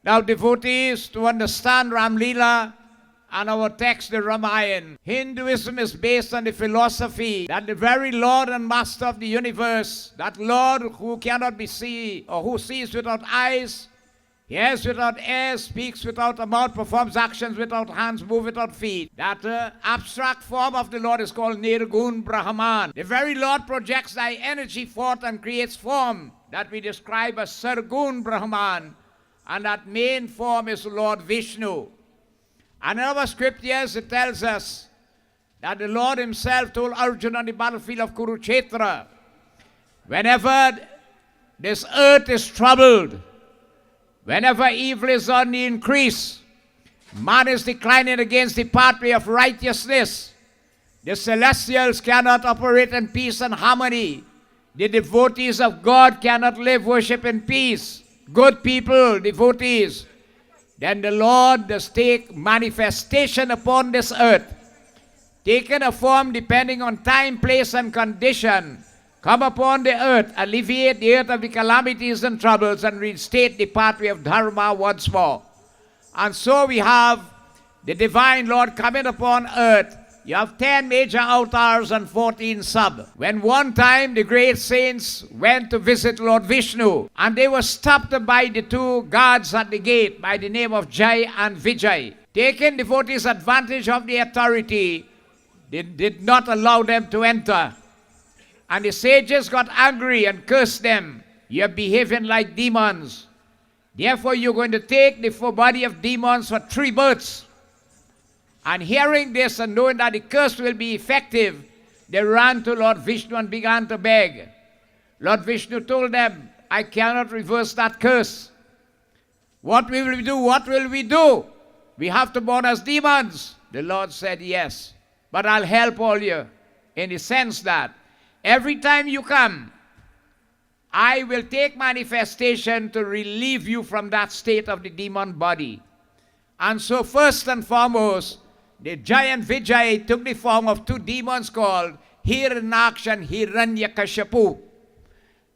Now, devotees, to understand Ramleela and our text, the Ramayana, Hinduism is based on the philosophy that the very Lord and Master of the universe, that Lord who cannot be seen, or who sees without eyes, hears without ears, speaks without a mouth, performs actions without hands, moves without feet. That abstract form of the Lord is called Nirgun Brahman. The very Lord projects thy energy forth and creates form that we describe as Sargun Brahman. And that main form is Lord Vishnu. And in our scriptures it tells us that the Lord himself told Arjuna on the battlefield of Kurukshetra, whenever this earth is troubled, whenever evil is on the increase, man is declining against the pathway of righteousness, the celestials cannot operate in peace and harmony, the devotees of God cannot live, worship in peace, good people, devotees, then the Lord does take manifestation upon this earth, taking a form depending on time, place, and condition, come upon the earth, alleviate the earth of the calamities and troubles, and reinstate the pathway of Dharma once more. And so we have the divine Lord coming upon earth. You have 10 major avatars and 14 sub. When one time the great saints went to visit Lord Vishnu, and they were stopped by the two guards at the gate by the name of Jai and Vijay. Taking devotees advantage of the authority, they did not allow them to enter. And the sages got angry and cursed them. You're behaving like demons. Therefore you're going to take the full body of demons for 3 births. And hearing this and knowing that the curse will be effective, they ran to Lord Vishnu and began to beg. Lord Vishnu told them, I cannot reverse that curse. What will we do? What will we do? We have to born as demons. The Lord said, yes, but I'll help all you in the sense that every time you come, I will take manifestation to relieve you from that state of the demon body. And so first and foremost, the giant Vijay took the form of 2 demons called Hiranyaksh and Hiranyakashipu.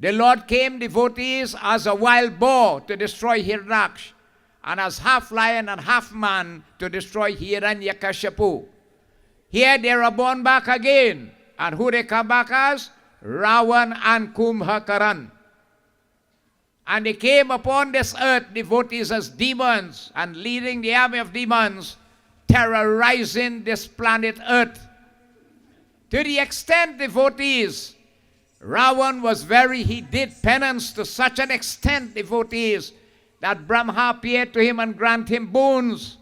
The Lord came, devotees, as a wild boar to destroy Hiranyaksh, and as half lion and half man to destroy Hiranyakashipu. Here they are born back again. And who they come back as? Ravan and Kumbhakaran. And they came upon this earth, devotees, as demons, and leading the army of demons, terrorizing this planet earth. To the extent, devotees, Ravan he did penance to such an extent, devotees, that Brahma appeared to him and granted him boons.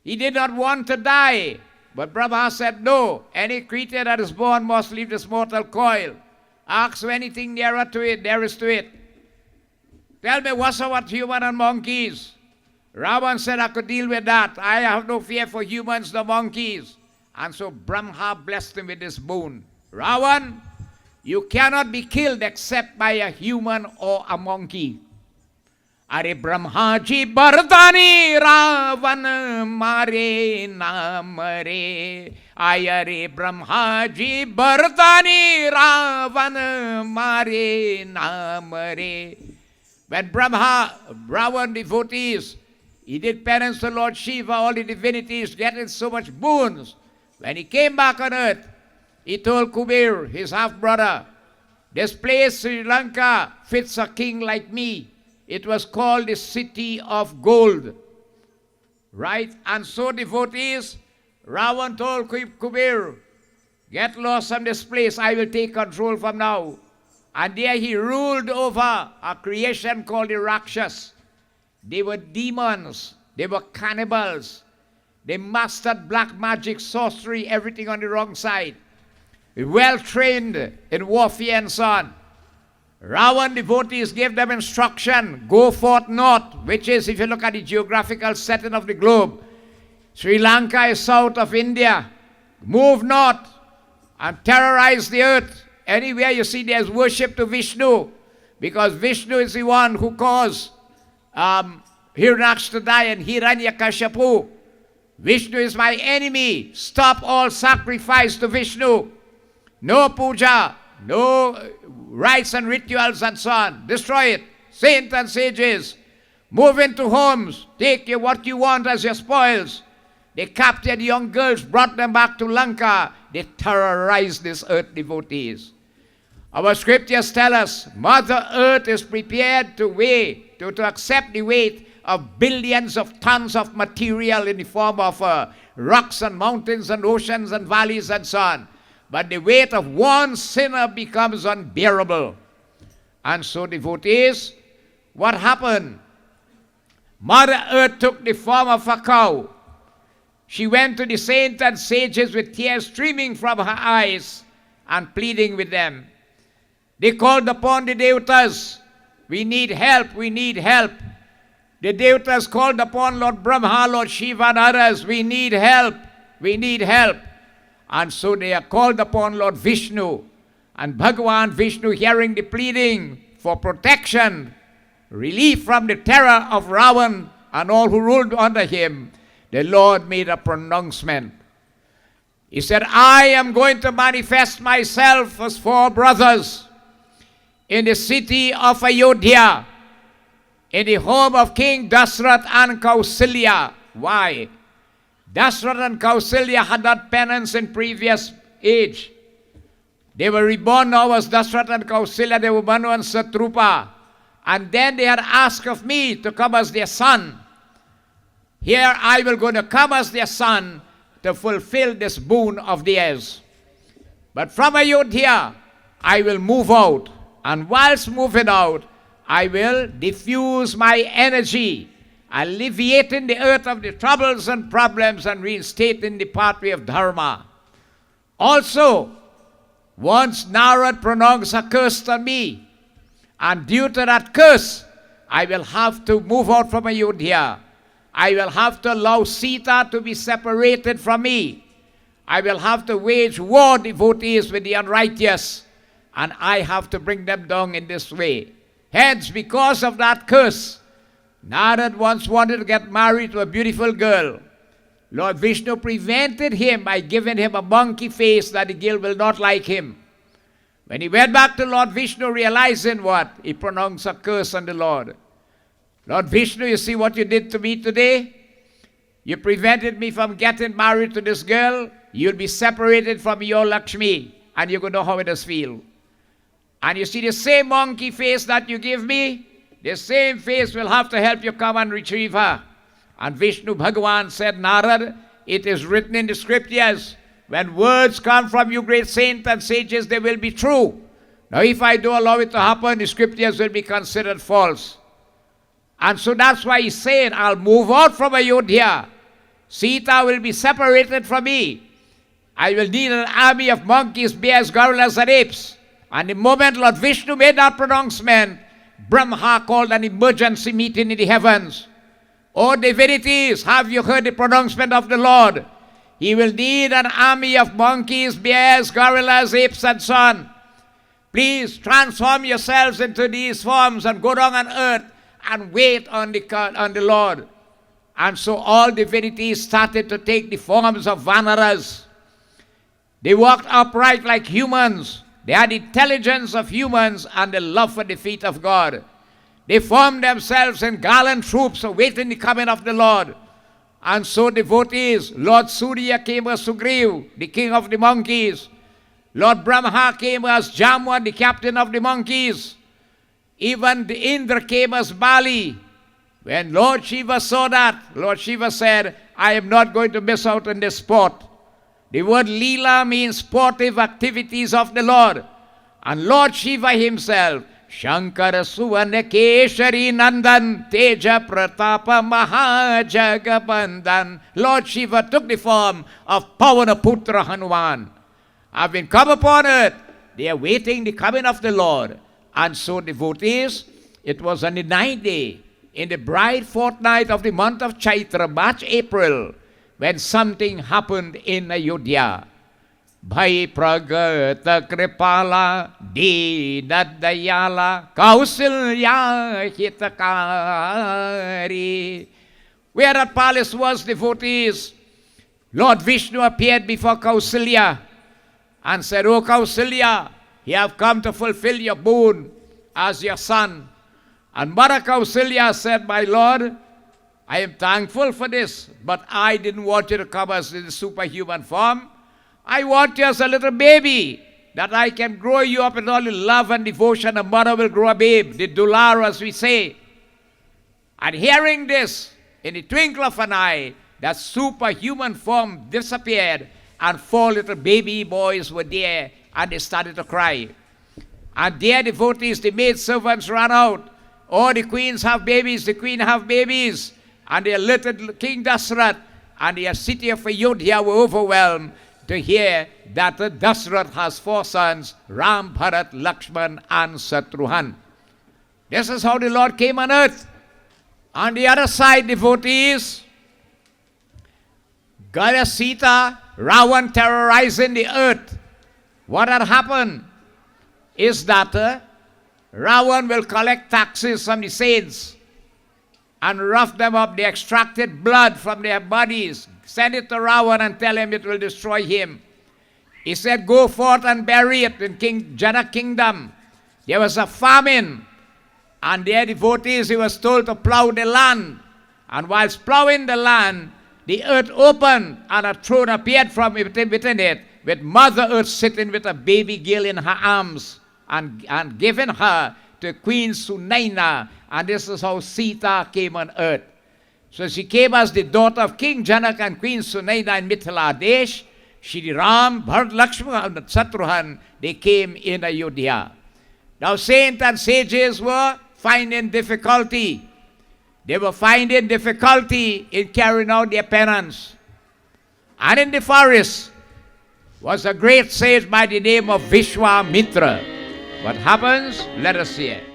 He did not want to die, but Brahma said, no, any creature that is born must leave this mortal coil. Ask for anything nearer to it, there is to it. Tell me what's about human and monkeys? Ravan said, I could deal with that. I have no fear for humans, the monkeys. And so Brahma blessed him with this boon. Ravan, you cannot be killed except by a human or a monkey. Are Brahmaji Bardani Ravan Mare Namare. Ayare Brahmaji Bardani Ravan Mare Namare. When Ravan devotees, he did penance to Lord Shiva, all the divinities, getting so much boons. When he came back on earth, he told Kubir, his half-brother, this place, Sri Lanka, fits a king like me. It was called the City of Gold. Right? And so devotees, Ravan told Kubir, get lost from this place, I will take control from now. And there he ruled over a creation called the Rakshas. They were demons. They were cannibals. They mastered black magic, sorcery, everything on the wrong side. Well trained in warfare and so on. Ravan devotees gave them instruction, go forth north, which is, if you look at the geographical setting of the globe, Sri Lanka is south of India. Move north and terrorize the earth. Anywhere you see there's worship to Vishnu, because Vishnu is the one who caused Hiranyaksh to die and Hiranyakashipu. Vishnu is my enemy. Stop all sacrifice to Vishnu. No puja, no rites and rituals and so on. Destroy it. Saints and sages, Move into homes. Take you what you want as your spoils. They captured young girls, brought them back to Lanka. They terrorized these earth devotees. Our scriptures tell us Mother Earth is prepared to accept the weight of billions of tons of material in the form of rocks and mountains and oceans and valleys and so on. But the weight of one sinner becomes unbearable. And so, devotees, what happened? Mother Earth took the form of a cow. She went to the saints and sages with tears streaming from her eyes and pleading with them. They called upon the devatas. We need help, we need help. The devatas called upon Lord Brahma, Lord Shiva and others. We need help, we need help. And so they are called upon Lord Vishnu. And Bhagavan Vishnu, hearing the pleading for protection, relief from the terror of Ravan and all who ruled under him, the Lord made a pronouncement. He said, I am going to manifest myself as 4 brothers in the city of Ayodhya, in the home of King Dasrath and Kausalya. Why? Dasrath and Kausalya had not penance in previous age. They were reborn now as Dasrath and Kausalya. They were Manu and Satrupa. And then they had asked of me to come as their son. Here I will going to come as their son to fulfill this boon of theirs. But from Ayodhya, I will move out. And whilst moving out, I will diffuse my energy, alleviating the earth of the troubles and problems and reinstating the pathway of Dharma. Also, once Narad pronounced a curse on me, and due to that curse, I will have to move out from Ayodhya. I will have to allow Sita to be separated from me. I will have to wage war, devotees, with the unrighteous, and I have to bring them down in this way. Hence, because of that curse, Narad once wanted to get married to a beautiful girl. Lord Vishnu prevented him by giving him a monkey face that the girl will not like him. When he went back to Lord Vishnu, realizing what? He pronounced a curse on the Lord. Lord Vishnu, you see what you did to me today? You prevented me from getting married to this girl. You'll be separated from your Lakshmi, and you're going to know how it does feel. And you see the same monkey face that you give me, the same face will have to help you come and retrieve her. And Vishnu Bhagavan said, Narad, it is written in the scriptures, when words come from you great saints and sages, they will be true. Now if I do allow it to happen, the scriptures will be considered false. And so that's why he's saying, I'll move out from Ayodhya. Sita will be separated from me. I will need an army of monkeys, bears, gorillas, and apes. And the moment Lord Vishnu made that pronouncement, Brahma called an emergency meeting in the heavens. O divinities, have you heard the pronouncement of the Lord? He will need an army of monkeys, bears, gorillas, apes, and so on. Please transform yourselves into these forms and go down on earth and wait on the Lord. And so all divinities started to take the forms of Vanaras. They walked upright like humans. They had the intelligence of humans and the love for the feet of God. They formed themselves in gallant troops awaiting the coming of the Lord. And so devotees, Lord Surya came as Sugriv, the king of the monkeys. Lord Brahma came as Jamwan, the captain of the monkeys. Even the Indra came as Bali. When Lord Shiva saw that, Lord Shiva said, I am not going to miss out on this sport. The word Leela means sportive activities of the Lord. And Lord Shiva himself, Shankara Suvana Keshari Nandan Teja Pratapa Mahajagabandhan. Lord Shiva took the form of Pavanaputra Hanuman. Having come upon earth, they are waiting the coming of the Lord. And so devotees, it was on the 9th day, in the bright fortnight of the month of Chaitra, March, April, when something happened in Ayodhya. Bhai Pragata Kripala Dinadayala Kausalya Hitakari. Where that palace was, devotees, Lord Vishnu appeared before Kausalya and said, O Kausalya, you have come to fulfill your boon as your son. And Mother Kausalya said, my Lord, I am thankful for this, but I didn't want you to come as in superhuman form. I want you as a little baby, that I can grow you up in all the love and devotion a mother will grow a babe, the dular as we say. And hearing this, in the twinkle of an eye, that superhuman form disappeared, and 4 little baby boys were there, and they started to cry. And their devotees, the maid servants, ran out. Oh, the queens have babies, the queen have babies. And their little King Dasrath and the city of Ayodhya were overwhelmed to hear that Dasrath has 4 sons, Ram, Bharat, Lakshman, and Shatrughan. This is how the Lord came on earth. On the other side, devotees, Goddess Sita, Ravan terrorizing the earth. What had happened is that Ravan will collect taxes from the saints and rough them up. They extracted blood from their bodies. Send it to Ravan and tell him it will destroy him. He said, go forth and bury it in King Janak kingdom. There was a famine, and their devotees, he was told to plow the land. And whilst plowing the land, the earth opened, and a throne appeared from within it, with Mother Earth sitting with a baby girl in her arms, and giving her to Queen Sunaina. And this is how Sita came on earth. So she came as the daughter of King Janak and Queen Sunaina in Mithila Desh. Shri Ram, Bharat, Lakshman, and Shatrughan, they came in Ayodhya. Now saints and sages were finding difficulty. They were finding difficulty in carrying out their penance. And in the forest was a great sage by the name of Vishwamitra. What happens? Let us see it.